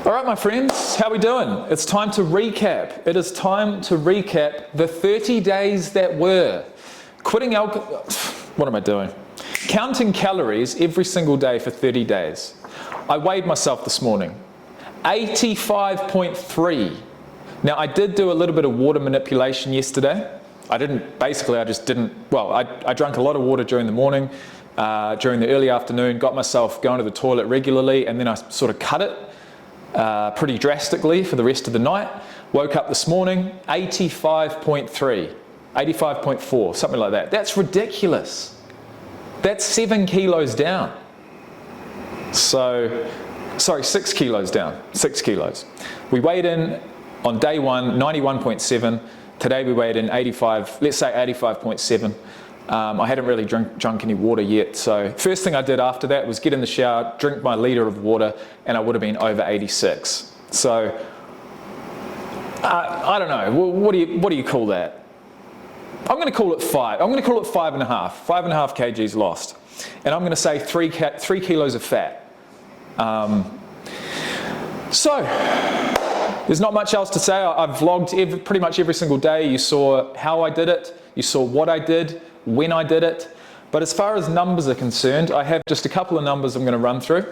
All right, my friends, how we doing? It's time to recap. It is time to recap the 30 days that were. Quitting alcohol, what am I doing? Counting calories every single day for 30 days. I weighed myself this morning, 85.3. Now I did do a little bit of water manipulation yesterday. I drank a lot of water during the morning, during the early afternoon, got myself going to the toilet regularly, and then I sort of cut it pretty drastically for the rest of the night. Woke up this morning, 85.3, 85.4, something like that. That's ridiculous. That's 7 kilos down. So, sorry, 6 kilos down, 6 kilos. We weighed in on day one, 91.7. Today we weighed in 85, let's say 85.7. I hadn't really drunk any water yet, so first thing I did after that was get in the shower, drink my litre of water, and I would have been over 86. So, I don't know, what do you call that? I'm going to call it 5. I'm going to call it 5.5. 5.5 kgs lost. And I'm going to say 3 kilos of fat. So, there's not much else to say. I've vlogged pretty much every single day. You saw how I did it. You saw what I did, when I did it. But as far as numbers are concerned, I have just a couple of numbers I'm going to run through.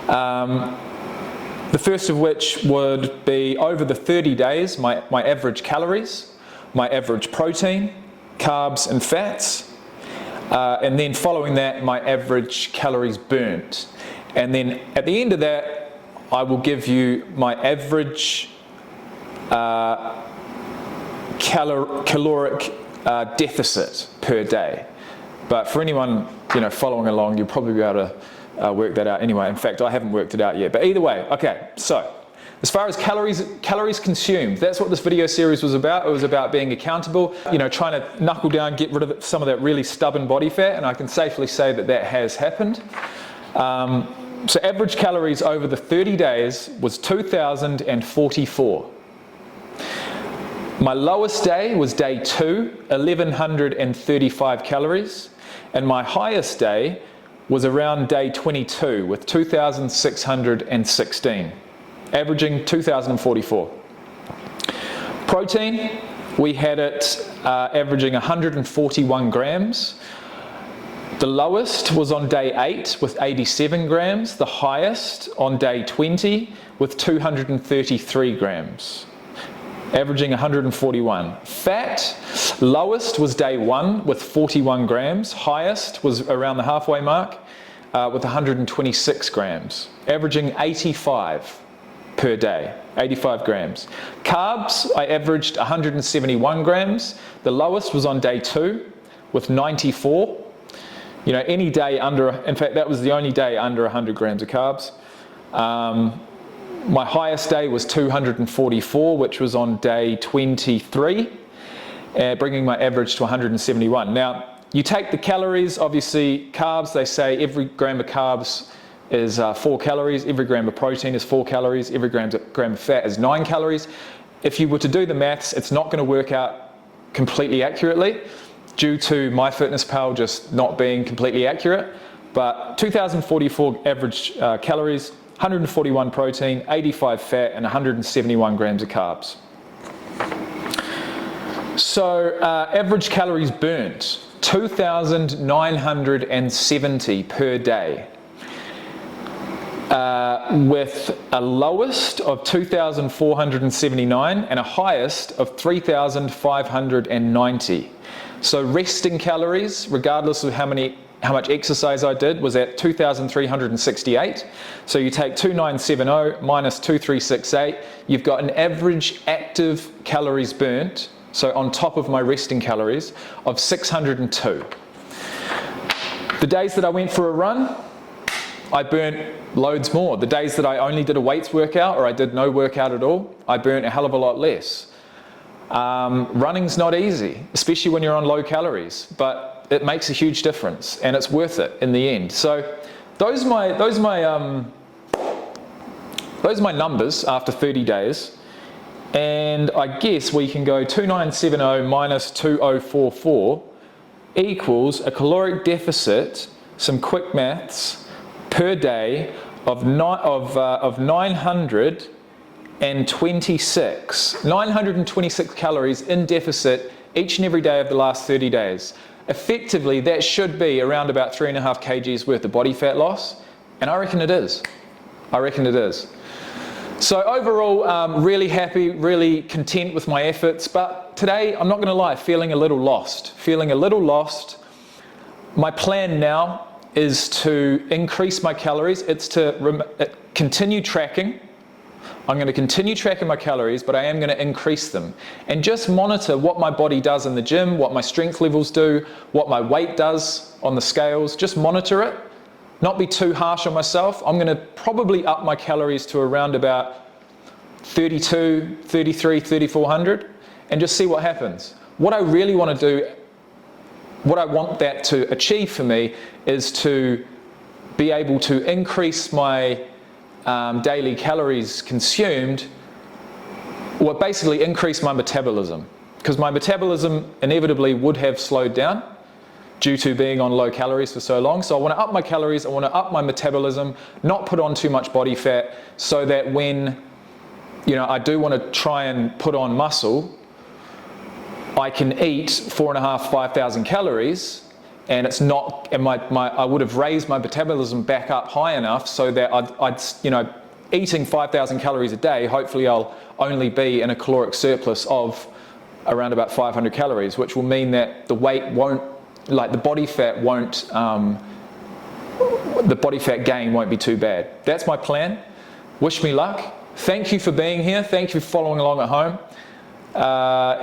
The first of which would be over the 30 days, my average calories, my average protein, carbs and fats, and then following that, my average calories burnt. And then at the end of that, I will give you my average caloric deficit per day. But for anyone following along, you'll probably be able to work that out anyway. In fact, I haven't worked it out yet. But either way, okay. So as far as calories consumed, that's what this video series was about. It was about being accountable, trying to knuckle down, get rid of some of that really stubborn body fat, and I can safely say that that has happened. So average calories over the 30 days was 2,044. My lowest day was day 2, 1,135 calories, and my highest day was around day 22 with 2,616, averaging 2,044. Protein, we had it averaging 141 grams. The lowest was on day 8 with 87 grams, the highest on day 20 with 233 grams, averaging 141. Fat, lowest was day 1 with 41 grams, highest was around the halfway mark with 126 grams, averaging 85 per day, 85 grams. Carbs, I averaged 171 grams, the lowest was on day 2 with 94. Any day under, in fact, that was the only day under 100 grams of carbs. My highest day was 244, which was on day 23, bringing my average to 171. Now, you take the calories, obviously carbs, they say every gram of carbs is 4 calories, every gram of protein is 4 calories, every gram of fat is 9 calories. If you were to do the maths, it's not going to work out completely accurately, due to myfitnesspal just not being completely accurate, but 2,044 average calories, 141 protein, 85 fat, and 171 grams of carbs. So average calories burnt, 2,970 per day, with a lowest of 2,479 and a highest of 3,590. So resting calories, regardless of how much exercise I did, was at 2,368. So you take 2,970 minus 2,368, you've got an average active calories burnt, so on top of my resting calories, of 602. The days that I went for a run, I burnt loads more. The days that I only did a weights workout or I did no workout at all, I burnt a hell of a lot less. Running's not easy, especially when you're on low calories, but it makes a huge difference and it's worth it in the end. So those are my numbers after 30 days, and I guess we can go 2,970 minus 2,044 equals a caloric deficit, some quick maths, per day of 926 calories in deficit each and every day of the last 30 days. Effectively, that should be around about 3.5 kgs worth of body fat loss, and I reckon it is. I reckon it is. So overall, really happy, really content with my efforts, but today, I'm not going to lie, feeling a little lost. My plan now is to increase my calories. It's to continue tracking. I'm going to continue tracking my calories, but I am going to increase them. And just monitor what my body does in the gym, what my strength levels do, what my weight does on the scales. Just monitor it. Not be too harsh on myself. I'm going to probably up my calories to around about 32, 33, 3400 and just see what happens. What I really want to do, what I want that to achieve for me is to be able to increase my daily calories consumed, or basically increase my metabolism, because my metabolism inevitably would have slowed down due to being on low calories for so long. So I want to up my calories, I want to up my metabolism, not put on too much body fat, so that when I do want to try and put on muscle, I can eat 4.5, 5,000 calories, and it's not, and I would have raised my metabolism back up high enough so that I'd eating 5,000 calories a day, hopefully I'll only be in a caloric surplus of around about 500 calories, which will mean that the weight won't, like the body fat won't, the body fat gain won't be too bad. That's my plan. Wish me luck. Thank you for being here. Thank you for following along at home.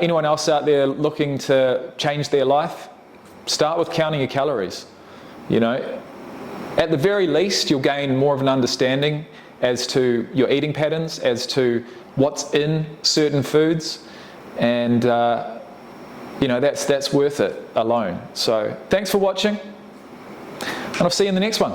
Anyone else out there looking to change their life, start with counting your calories. At the very least, you'll gain more of an understanding as to your eating patterns, as to what's in certain foods, and that's worth it alone. So thanks for watching, and I'll see you in the next one.